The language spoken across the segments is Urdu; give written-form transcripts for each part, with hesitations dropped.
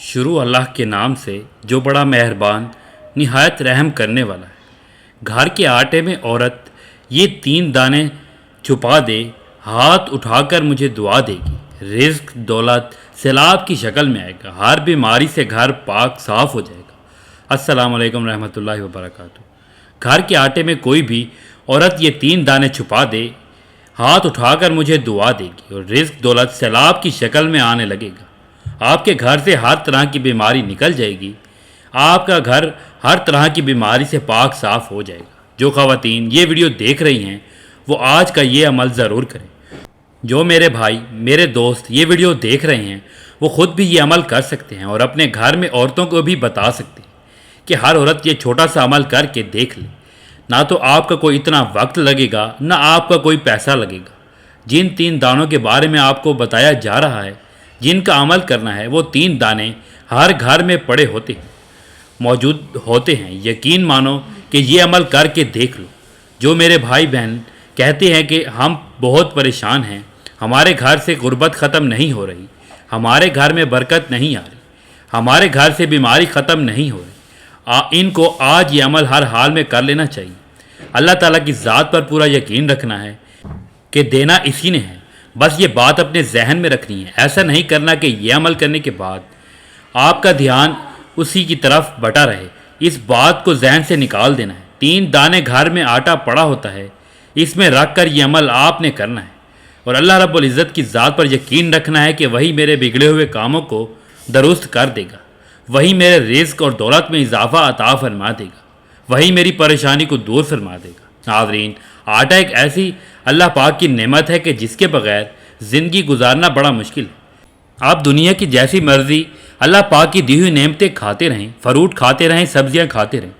شروع اللہ کے نام سے جو بڑا مہربان نہایت رحم کرنے والا ہے۔ گھر کے آٹے میں عورت یہ 3 دانے چھپا دے، ہاتھ اٹھا کر مجھے دعا دے گی، رزق دولت سیلاب کی شکل میں آئے گا، ہر بیماری سے گھر پاک صاف ہو جائے گا۔ السلام علیکم رحمۃ اللہ وبرکاتہ۔ گھر کے آٹے میں کوئی بھی عورت یہ 3 دانے چھپا دے، ہاتھ اٹھا کر مجھے دعا دے گی اور رزق دولت سیلاب کی شکل میں آنے لگے گا۔ آپ کے گھر سے ہر طرح کی بیماری نکل جائے گی، آپ کا گھر ہر طرح کی بیماری سے پاک صاف ہو جائے گا۔ جو خواتین یہ ویڈیو دیکھ رہی ہیں وہ آج کا یہ عمل ضرور کریں۔ جو میرے بھائی میرے دوست یہ ویڈیو دیکھ رہے ہیں وہ خود بھی یہ عمل کر سکتے ہیں اور اپنے گھر میں عورتوں کو بھی بتا سکتے ہیں کہ ہر عورت یہ چھوٹا سا عمل کر کے دیکھ لے۔ نہ تو آپ کا کوئی اتنا وقت لگے گا، نہ آپ کا کوئی پیسہ لگے گا۔ جن 3 دانوں کے بارے میں آپ کو بتایا جا رہا ہے، جن کا عمل کرنا ہے، وہ 3 دانے ہر گھر میں پڑے ہوتے ہیں، موجود ہوتے ہیں۔ یقین مانو کہ یہ عمل کر کے دیکھ لو۔ جو میرے بھائی بہن کہتے ہیں کہ ہم بہت پریشان ہیں، ہمارے گھر سے غربت ختم نہیں ہو رہی، ہمارے گھر میں برکت نہیں آ رہی، ہمارے گھر سے بیماری ختم نہیں ہو رہی، ان کو آج یہ عمل ہر حال میں کر لینا چاہیے۔ اللہ تعالیٰ کی ذات پر پورا یقین رکھنا ہے کہ دینا اسی نے ہے، بس یہ بات اپنے ذہن میں رکھنی ہے۔ ایسا نہیں کرنا کہ یہ عمل کرنے کے بعد آپ کا دھیان اسی کی طرف بٹا رہے، اس بات کو ذہن سے نکال دینا ہے۔ 3 دانے گھر میں آٹا پڑا ہوتا ہے، اس میں رکھ کر یہ عمل آپ نے کرنا ہے اور اللہ رب العزت کی ذات پر یقین رکھنا ہے کہ وہی میرے بگڑے ہوئے کاموں کو درست کر دے گا، وہی میرے رزق اور دولت میں اضافہ عطا فرما دے گا، وہی میری پریشانی کو دور فرما دے گا۔ ناظرین، آٹا ایک ایسی اللہ پاک کی نعمت ہے کہ جس کے بغیر زندگی گزارنا بڑا مشکل ہے۔ آپ دنیا کی جیسی مرضی اللہ پاک کی دی ہوئی نعمتیں کھاتے رہیں، فروٹ کھاتے رہیں، سبزیاں کھاتے رہیں،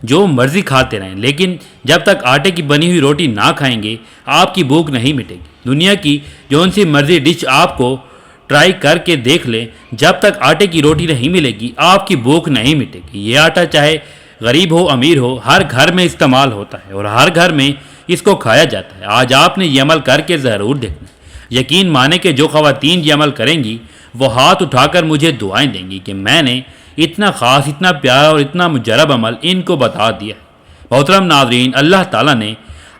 جو مرضی کھاتے رہیں، لیکن جب تک آٹے کی بنی ہوئی روٹی نہ کھائیں گے آپ کی بھوک نہیں مٹے گی۔ دنیا کی جون سی مرضی ڈش آپ کو ٹرائی کر کے دیکھ لیں، جب تک آٹے کی روٹی نہیں ملے گی آپ کی بھوک نہیں مٹے گی۔ یہ آٹا چاہے غریب ہو امیر ہو، ہر گھر میں استعمال ہوتا ہے اور ہر گھر میں اس کو کھایا جاتا ہے۔ آج آپ نے یہ عمل کر کے ضرور دیکھنا ہے۔ یقین مانے کہ جو خواتین یہ عمل کریں گی وہ ہاتھ اٹھا کر مجھے دعائیں دیں گی کہ میں نے اتنا خاص، اتنا پیارا اور اتنا مجرب عمل ان کو بتا دیا ہے۔ محترم ناظرین، اللہ تعالیٰ نے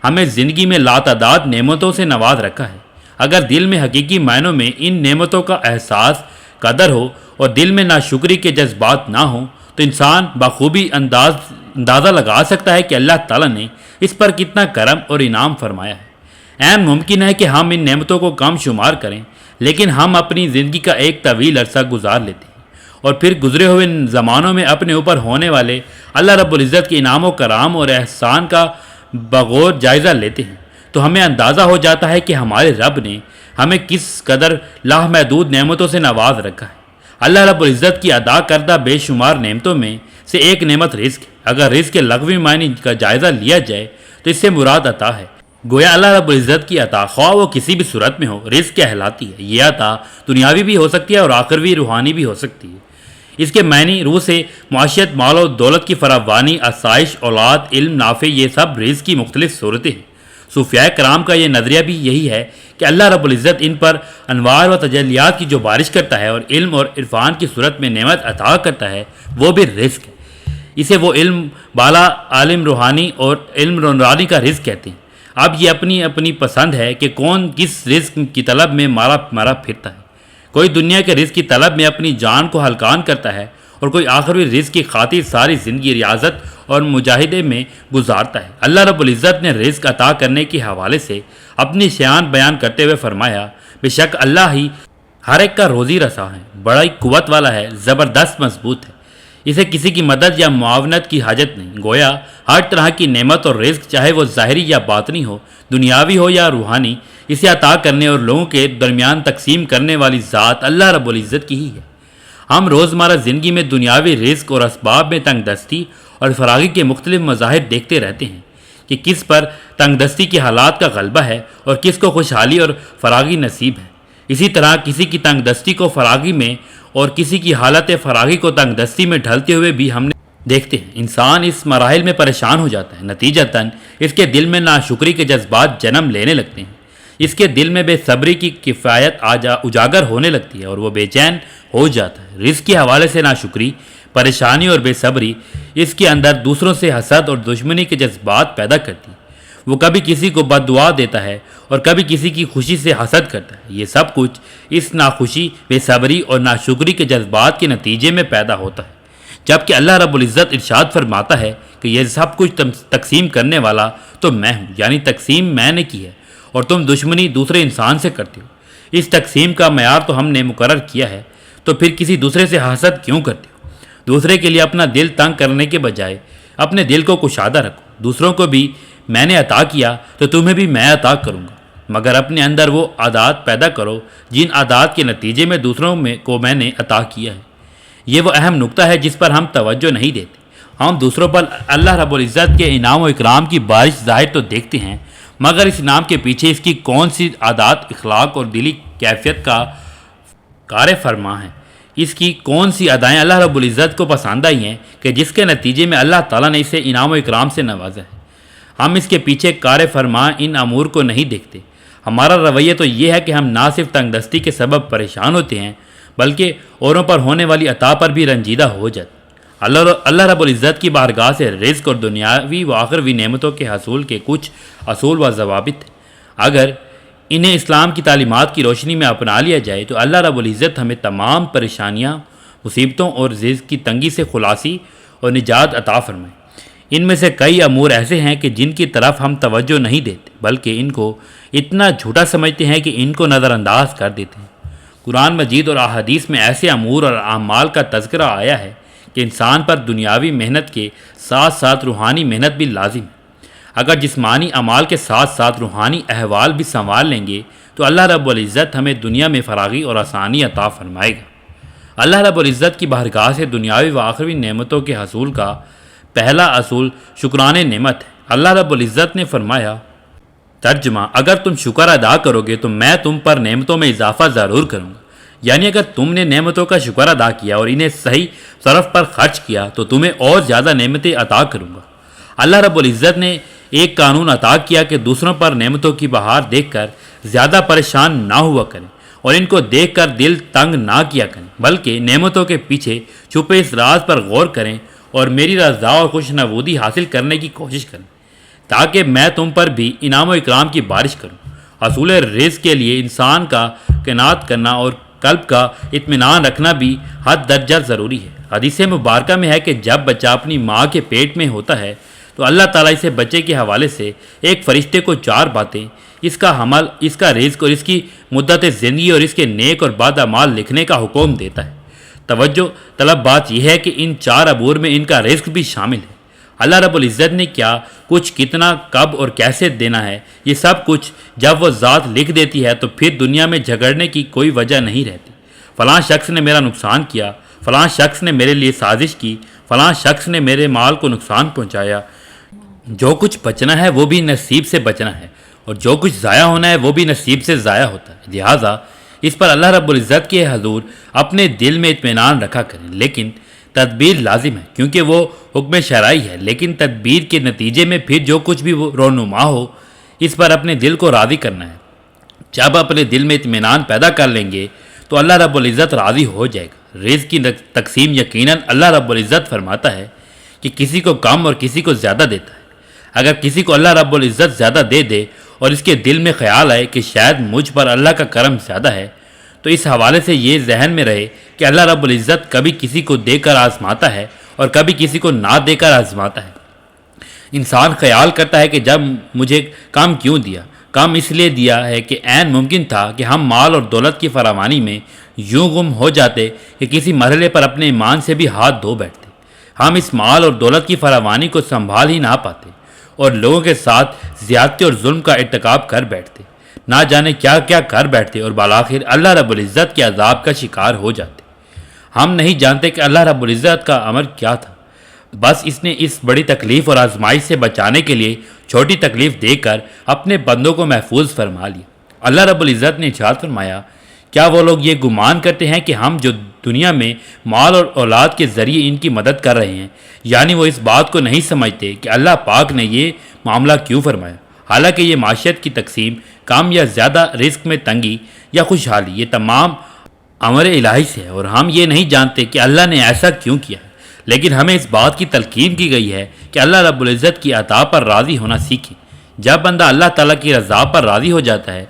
ہمیں زندگی میں لاتعداد نعمتوں سے نواز رکھا ہے۔ اگر دل میں حقیقی معنوں میں ان نعمتوں کا احساس، قدر ہو اور دل میں ناشکری کے جذبات نہ ہوں تو انسان بخوبی اندازہ لگا سکتا ہے کہ اللہ تعالیٰ نے اس پر کتنا کرم اور انعام فرمایا ہے۔ عین ممکن ہے کہ ہم ان نعمتوں کو کم شمار کریں، لیکن ہم اپنی زندگی کا ایک طویل عرصہ گزار لیتے ہیں اور پھر گزرے ہوئے زمانوں میں اپنے اوپر ہونے والے اللہ رب العزت کے انعام و کرام اور احسان کا بغور جائزہ لیتے ہیں تو ہمیں اندازہ ہو جاتا ہے کہ ہمارے رب نے ہمیں کس قدر لامحدود نعمتوں سے نواز رکھا ہے۔ اللہ رب العزت کی ادا کردہ بے شمار نعمتوں میں سے ایک نعمت رزق ہے۔ اگر رزق کے لغوی معنی کا جائزہ لیا جائے تو اس سے مراد عطا ہے۔ گویا اللہ رب العزت کی عطا خواہ وہ کسی بھی صورت میں ہو رزق کہلاتی ہے۔ یہ عطا دنیاوی بھی ہو سکتی ہے اور آخروی روحانی بھی ہو سکتی ہے۔ اس کے معنی روح سے معاشیت، مال و دولت کی فراوانی، آسائش، اولاد، علم، نافع، یہ سب رزق کی مختلف صورتیں ہیں۔ صوفیاء کرام کا یہ نظریہ بھی یہی ہے کہ اللہ رب العزت ان پر انوار و تجلیات کی جو بارش کرتا ہے اور علم اور عرفان کی صورت میں نعمت عطا کرتا ہے وہ بھی رزق ہے۔ اسے وہ علم بالا، عالم روحانی اور علم نورانی کا رزق کہتے ہیں۔ اب یہ اپنی اپنی پسند ہے کہ کون کس رزق کی طلب میں مارا پھرتا ہے۔ کوئی دنیا کے رزق کی طلب میں اپنی جان کو ہلکان کرتا ہے اور کوئی آخری رزق کی خاطر ساری زندگی ریاضت اور مجاہدے میں گزارتا ہے۔ اللہ رب العزت نے رزق عطا کرنے کے حوالے سے اپنی شان بیان کرتے ہوئے فرمایا، بے شک اللہ ہی ہر ایک کا روزی رساں ہے، بڑا ہی قوت والا ہے، زبردست مضبوط ہے، اسے کسی کی مدد یا معاونت کی حاجت نہیں۔ گویا ہر طرح کی نعمت اور رزق چاہے وہ ظاہری یا باطنی ہو، دنیاوی ہو یا روحانی، اسے عطا کرنے اور لوگوں کے درمیان تقسیم کرنے والی ذات اللہ رب العزت کی ہی ہے۔ ہم روزمرہ زندگی میں دنیاوی رزق اور اسباب میں تنگ دستی اور فراغی کے مختلف مظاہر دیکھتے رہتے ہیں کہ کس پر تنگ دستی کے حالات کا غلبہ ہے اور کس کو خوشحالی اور فراغی نصیب ہے۔ اسی طرح کسی کی تنگ دستی کو فراغی میں اور کسی کی حالت فراغی کو تنگ دستی میں ڈھلتے ہوئے بھی ہم نے دیکھتے ہیں۔ انسان اس مراحل میں پریشان ہو جاتا ہے، نتیجتاً اس کے دل میں ناشکری کے جذبات جنم لینے لگتے ہیں، اس کے دل میں بے صبری کی کفایت اجاگر ہونے لگتی ہے اور وہ بے چین ہو جاتا ہے۔ رزق کے حوالے سے ناشکری، پریشانی اور بے صبری اس کے اندر دوسروں سے حسد اور دشمنی کے جذبات پیدا کرتی ہے۔ وہ کبھی کسی کو بد دعا دیتا ہے اور کبھی کسی کی خوشی سے حسد کرتا ہے۔ یہ سب کچھ اس ناخوشی، بے صبری اور ناشکری کے جذبات کے نتیجے میں پیدا ہوتا ہے، جبکہ اللہ رب العزت ارشاد فرماتا ہے کہ یہ سب کچھ تقسیم کرنے والا تو میں ہوں، یعنی تقسیم میں نے کی ہے اور تم دشمنی دوسرے انسان سے کرتے ہو۔ اس تقسیم کا معیار تو ہم نے مقرر کیا ہے، تو پھر کسی دوسرے سے حسد کیوں کرتے ہو؟ دوسرے کے لیے اپنا دل تنگ کرنے کے بجائے اپنے دل کو کشادہ رکھو۔ دوسروں کو بھی میں نے عطا کیا تو تمہیں بھی میں عطا کروں گا، مگر اپنے اندر وہ عادات پیدا کرو جن عادات کے نتیجے میں دوسروں کو میں نے عطا کیا ہے۔ یہ وہ اہم نقطہ ہے جس پر ہم توجہ نہیں دیتے۔ ہم دوسروں پر اللہ رب العزت کے انعام و اکرام کی بارش ظاہر تو دیکھتے ہیں، مگر اس انعام کے پیچھے اس کی کون سی عادات، اخلاق اور دلی کیفیت کا کار فرما ہے؟ اس کی کون سی ادائیں اللہ رب العزت کو پسند آئی ہیں کہ جس کے نتیجے میں اللہ تعالیٰ نے اسے انعام و اکرام سے نوازا ہے؟ ہم اس کے پیچھے کار فرما ان امور کو نہیں دیکھتے۔ ہمارا رویہ تو یہ ہے کہ ہم نہ صرف تنگ دستی کے سبب پریشان ہوتے ہیں بلکہ اوروں پر ہونے والی عطا پر بھی رنجیدہ ہو جاتے ہیں۔ اللہ رب العزت کی بارگاہ سے رزق اور دنیاوی و آخروی نعمتوں کے حصول کے کچھ اصول و ضوابط ہیں۔ اگر انہیں اسلام کی تعلیمات کی روشنی میں اپنا لیا جائے تو اللہ رب العزت ہمیں تمام پریشانیاں، مصیبتوں اور رزق کی تنگی سے خلاصی اور نجات عطا فرمائے۔ ان میں سے کئی امور ایسے ہیں کہ جن کی طرف ہم توجہ نہیں دیتے بلکہ ان کو اتنا جھوٹا سمجھتے ہیں کہ ان کو نظر انداز کر دیتے ہیں۔ قرآن مجید اور احادیث میں ایسے امور اور اعمال کا تذکرہ آیا ہے کہ انسان پر دنیاوی محنت کے ساتھ ساتھ روحانی محنت بھی لازم ہے۔ اگر جسمانی اعمال کے ساتھ ساتھ روحانی احوال بھی سنبھال لیں گے تو اللہ رب العزت ہمیں دنیا میں فراغی اور آسانی عطا فرمائے گا۔ اللہ رب العزت کی بارگاہ سے دنیاوی و آخروی نعمتوں کے حصول کا پہلا اصول شکران نعمت ہے۔ اللہ رب العزت نے فرمایا، ترجمہ: اگر تم شکر ادا کرو گے تو میں تم پر نعمتوں میں اضافہ ضرور کروں گا، یعنی اگر تم نے نعمتوں کا شکر ادا کیا اور انہیں صحیح صرف پر خرچ کیا تو تمہیں اور زیادہ نعمتیں عطا کروں گا۔ اللہ رب العزت نے ایک قانون عطا کیا کہ دوسروں پر نعمتوں کی بہار دیکھ کر زیادہ پریشان نہ ہوا کریں اور ان کو دیکھ کر دل تنگ نہ کیا کریں، بلکہ نعمتوں کے پیچھے چھپے اس راز پر غور کریں اور میری رضا اور خوش نبودی حاصل کرنے کی کوشش کریں تاکہ میں تم پر بھی انعام و اکرام کی بارش کروں۔ حصول رزق کے لیے انسان کا قناعت کرنا اور قلب کا اطمینان رکھنا بھی حد درجہ ضروری ہے۔ حدیث مبارکہ میں ہے کہ جب بچہ اپنی ماں کے پیٹ میں ہوتا ہے تو اللہ تعالیٰ اسے بچے کے حوالے سے ایک فرشتے کو 4 باتیں، اس کا حمل، اس کا رزق اور اس کی مدت زندگی اور اس کے نیک اور بد اعمال لکھنے کا حکم دیتا ہے۔ توجہ طلب بات یہ ہے کہ ان 4 امور میں ان کا رزق بھی شامل ہے۔ اللہ رب العزت نے کیا کچھ، کتنا، کب اور کیسے دینا ہے، یہ سب کچھ جب وہ ذات لکھ دیتی ہے تو پھر دنیا میں جھگڑنے کی کوئی وجہ نہیں رہتی۔ فلاں شخص نے میرا نقصان کیا، فلاں شخص نے میرے لیے سازش کی، فلاں شخص نے میرے مال کو نقصان پہنچایا۔ جو کچھ بچنا ہے وہ بھی نصیب سے بچنا ہے اور جو کچھ ضائع ہونا ہے وہ بھی نصیب سے ضائع ہوتا ہے۔ لہٰذا اس پر اللہ رب العزت کے حضور اپنے دل میں اطمینان رکھا کریں، لیکن تدبیر لازم ہے کیونکہ وہ حکم شرعی ہے، لیکن تدبیر کے نتیجے میں پھر جو کچھ بھی رونما ہو اس پر اپنے دل کو راضی کرنا ہے۔ جب اپنے دل میں اطمینان پیدا کر لیں گے تو اللہ رب العزت راضی ہو جائے گا۔ رزق کی تقسیم یقیناً اللہ رب العزت فرماتا ہے کہ کسی کو کم اور کسی کو زیادہ دیتا ہے۔ اگر کسی کو اللہ رب العزت زیادہ دے دے اور اس کے دل میں خیال آئے کہ شاید مجھ پر اللہ کا کرم زیادہ ہے تو اس حوالے سے یہ ذہن میں رہے کہ اللہ رب العزت کبھی کسی کو دے کر آزماتا ہے اور کبھی کسی کو نہ دے کر آزماتا ہے۔ انسان خیال کرتا ہے کہ جب مجھے کم کیوں دیا، کم اس لیے دیا ہے کہ عین ممکن تھا کہ ہم مال اور دولت کی فراوانی میں یوں گم ہو جاتے کہ کسی مرحلے پر اپنے ایمان سے بھی ہاتھ دھو بیٹھتے۔ ہم اس مال اور دولت کی فراوانی کو سنبھال ہی نہ پاتے اور لوگوں کے ساتھ زیادتی اور ظلم کا ارتکاب کر بیٹھتے، نہ جانے کیا کیا کر بیٹھتے اور بالآخر اللہ رب العزت کے عذاب کا شکار ہو جاتے۔ ہم نہیں جانتے کہ اللہ رب العزت کا امر کیا تھا، بس اس نے اس بڑی تکلیف اور آزمائش سے بچانے کے لیے چھوٹی تکلیف دے کر اپنے بندوں کو محفوظ فرما لیا۔ اللہ رب العزت نے ارشاد فرمایا، کیا وہ لوگ یہ گمان کرتے ہیں کہ ہم جو دنیا میں مال اور اولاد کے ذریعے ان کی مدد کر رہے ہیں، یعنی وہ اس بات کو نہیں سمجھتے کہ اللہ پاک نے یہ معاملہ کیوں فرمایا؟ حالانکہ یہ معیشت کی تقسیم، کم یا زیادہ، رزق میں تنگی یا خوشحالی، یہ تمام امر الہی سے ہے اور ہم یہ نہیں جانتے کہ اللہ نے ایسا کیوں کیا ہے، لیکن ہمیں اس بات کی تلقین کی گئی ہے کہ اللہ رب العزت کی عطا پر راضی ہونا سیکھیں۔ جب بندہ اللہ تعالیٰ کی رضا پر راضی ہو جاتا ہے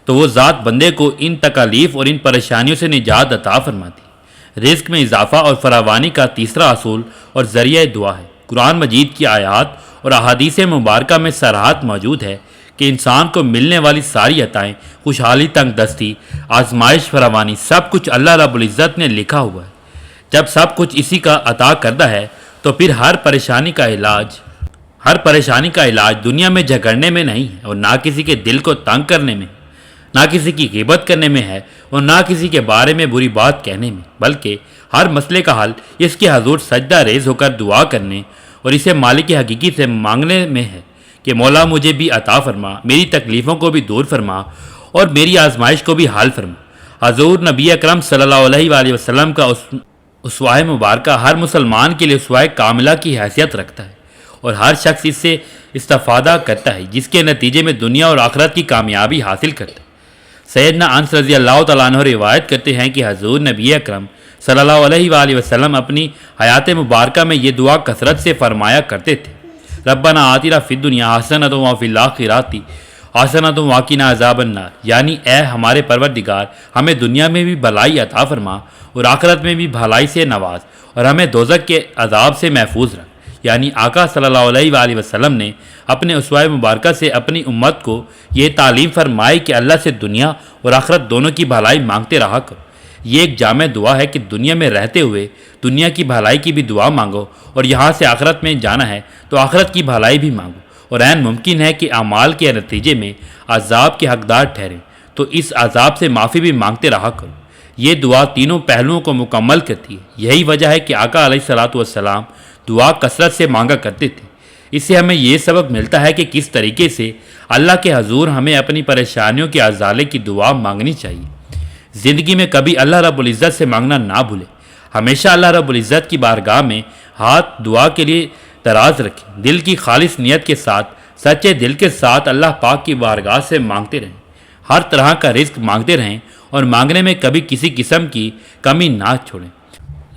تو وہ ذات بندے کو ان تکالیف اور ان پریشانیوں سے نجات عطا فرماتی ہے۔ رزق میں اضافہ اور فراوانی کا تیسرا اصول اور ذریعہ دعا ہے۔ قرآن مجید کی آیات اور احادیث مبارکہ میں صراحت موجود ہے کہ انسان کو ملنے والی ساری عطائیں، خوشحالی، تنگ دستی، آزمائش، فراوانی، سب کچھ اللہ رب العزت نے لکھا ہوا ہے۔ جب سب کچھ اسی کا عطا کرتا ہے تو پھر ہر پریشانی کا علاج دنیا میں جھگڑنے میں نہیں ہے اور نہ کسی کے دل کو تنگ کرنے میں، نہ کسی کی غیبت کرنے میں ہے اور نہ کسی کے بارے میں بری بات کہنے میں، بلکہ ہر مسئلے کا حل اس کے حضور سجدہ ریز ہو کر دعا کرنے اور اسے مالک حقیقی سے مانگنے میں ہے کہ مولا مجھے بھی عطا فرما، میری تکلیفوں کو بھی دور فرما اور میری آزمائش کو بھی حل فرما۔ حضور نبی اکرم صلی اللہ علیہ وآلہ وسلم کا اسوہ مبارکہ ہر مسلمان کے لیے اسوہ کاملہ کی حیثیت رکھتا ہے اور ہر شخص اس سے استفادہ کرتا ہے، جس کے نتیجے میں دنیا اور آخرت کی کامیابی حاصل کرتا ہے۔ سیدنا انس رضی اللہ تعالیٰ عنہ روایت کرتے ہیں کہ حضور نبی اکرم صلی اللہ علیہ وآلہ وسلم اپنی حیات مبارکہ میں یہ دعا کثرت سے فرمایا کرتے تھے: ربنا آتنا فی الدنیا حسنۃ وفی الآخرۃ حسنۃ وقنا عذاب النار، یعنی اے ہمارے پروردگار، ہمیں دنیا میں بھی بھلائی عطا فرما اور آخرت میں بھی بھلائی سے نواز اور ہمیں دوزخ کے عذاب سے محفوظ رکھ۔ یعنی آقا صلی اللہ علیہ وآلہ وسلم نے اپنے اسوہ مبارکہ سے اپنی امت کو یہ تعلیم فرمائی کہ اللہ سے دنیا اور آخرت دونوں کی بھلائی مانگتے رہا کرو۔ یہ ایک جامع دعا ہے کہ دنیا میں رہتے ہوئے دنیا کی بھلائی کی بھی دعا مانگو اور یہاں سے آخرت میں جانا ہے تو آخرت کی بھلائی بھی مانگو، اور عین ممکن ہے کہ اعمال کے نتیجے میں عذاب کے حقدار ٹھہریں تو اس عذاب سے معافی بھی مانگتے رہا کرو۔ یہ دعا تینوں پہلوؤں کو مکمل کرتی ہے۔ یہی وجہ ہے کہ آقا علیہ الصلوۃ والسلام دعا کثرت سے مانگا کرتے تھے۔ اس سے ہمیں یہ سبق ملتا ہے کہ کس طریقے سے اللہ کے حضور ہمیں اپنی پریشانیوں کے ازالے کی دعا مانگنی چاہیے۔ زندگی میں کبھی اللہ رب العزت سے مانگنا نہ بھولیں، ہمیشہ اللہ رب العزت کی بارگاہ میں ہاتھ دعا کے لیے دراز رکھیں، دل کی خالص نیت کے ساتھ، سچے دل کے ساتھ اللہ پاک کی بارگاہ سے مانگتے رہیں، ہر طرح کا رزق مانگتے رہیں اور مانگنے میں کبھی کسی قسم کی کمی نہ چھوڑیں۔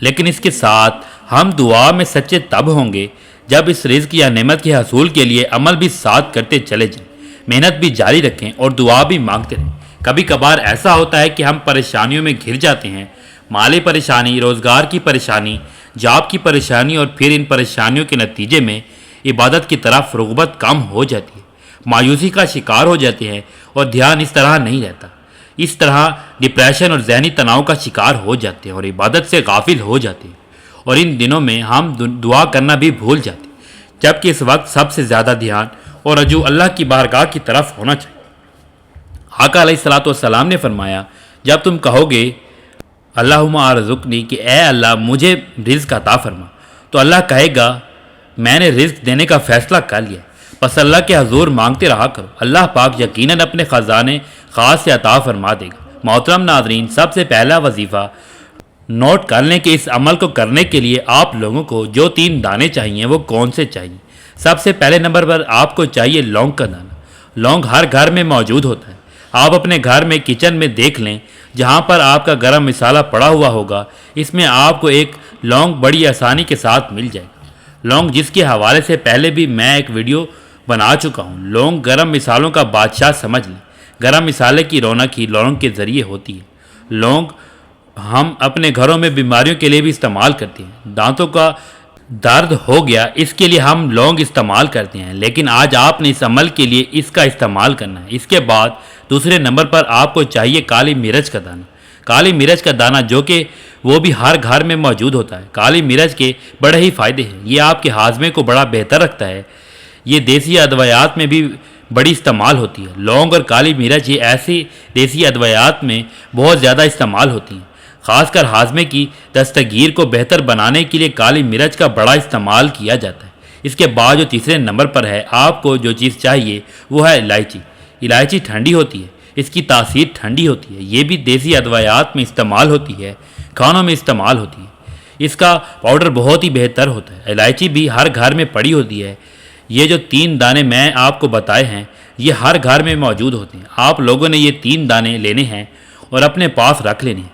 لیکن اس کے ساتھ ہم دعا میں سچے تب ہوں گے جب اس رزق یا نعمت کے حصول کے لیے عمل بھی ساتھ کرتے چلے جائیں، محنت بھی جاری رکھیں اور دعا بھی مانگتے رہیں۔ کبھی کبھار ایسا ہوتا ہے کہ ہم پریشانیوں میں گھر جاتے ہیں، مالی پریشانی، روزگار کی پریشانی، جاب کی پریشانی، اور پھر ان پریشانیوں کے نتیجے میں عبادت کی طرف رغبت کم ہو جاتی ہے، مایوسی کا شکار ہو جاتے ہیں اور دھیان اس طرح نہیں رہتا۔ اس طرح ڈپریشن اور ذہنی تناؤ کا شکار ہو جاتے ہیں اور عبادت سے غافل ہو جاتے ہیں، اور ان دنوں میں ہم دعا کرنا بھی بھول جاتے ہیں، جبکہ اس وقت سب سے زیادہ دھیان اور رجوع اللہ کی بارگاہ کی طرف ہونا چاہیے۔ آقا علیہ الصلوۃ والسلام نے فرمایا، جب تم کہو گے اللہم ارزقنی کہ اے اللہ مجھے رزق عطا فرما، تو اللہ کہے گا میں نے رزق دینے کا فیصلہ کر لیا، بس اللہ کے حضور مانگتے رہا کرو، اللہ پاک یقیناً اپنے خزانے خاص سے عطا فرما دے گا۔ محترم ناظرین، سب سے پہلا وظیفہ نوٹ کر لیں کہ اس عمل کو کرنے کے لیے آپ لوگوں کو جو 3 دانے چاہیے وہ کون سے چاہیے۔ سب سے پہلے نمبر پر آپ کو چاہیے لونگ کا دانہ۔ لونگ ہر گھر میں موجود ہوتا ہے۔ آپ اپنے گھر میں کچن میں دیکھ لیں، جہاں پر آپ کا گرم مسالہ پڑا ہوا ہوگا، اس میں آپ کو ایک لونگ بڑی آسانی کے ساتھ مل جائے گا۔ لونگ جس کے حوالے سے پہلے بھی میں ایک ویڈیو بنا چکا ہوں۔ لونگ گرم مسالوں کا بادشاہ سمجھ لیں۔ گرم مسالے کی رونق ہی لونگ کے ذریعے ہوتی ہے۔ لونگ ہم اپنے گھروں میں بیماریوں کے لیے بھی استعمال کرتے ہیں۔ دانتوں کا درد ہو گیا، اس کے لیے ہم لونگ استعمال کرتے ہیں، لیکن آج آپ نے اس عمل کے لیے اس کا استعمال کرنا ہے۔ اس کے بعد دوسرے نمبر پر آپ کو چاہیے کالی مرچ کا دانہ۔ کالی مرچ کا دانہ جو کہ وہ بھی ہر گھر میں موجود ہوتا ہے۔ کالی مرچ کے بڑے ہی فائدے ہیں، یہ آپ کے ہاضمے کو بڑا بہتر رکھتا ہے۔ یہ دیسی ادویات میں بھی بڑی استعمال ہوتی ہے۔ لونگ اور کالی مرچ یہ ایسی دیسی ادویات میں بہت زیادہ استعمال ہوتی ہیں، خاص کر ہاضمے کی دستگیر کو بہتر بنانے کے لیے کالی مرچ کا بڑا استعمال کیا جاتا ہے۔ اس کے بعد جو تیسرے نمبر پر ہے، آپ کو جو چیز چاہیے وہ ہے الائچی۔ الائچی ٹھنڈی ہوتی ہے، اس کی تاثیر ٹھنڈی ہوتی ہے، یہ بھی دیسی ادویات میں استعمال ہوتی ہے، کھانوں میں استعمال ہوتی ہے۔ اس کا پاؤڈر بہت ہی بہتر ہوتا ہے۔ الائچی بھی ہر گھر میں پڑی ہوتی ہے۔ یہ جو 3 دانے میں آپ کو بتائے ہیں یہ ہر گھر میں موجود ہوتے ہیں۔ آپ لوگوں نے یہ 3 دانے لینے ہیں اور اپنے پاس رکھ لینے ہیں۔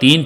3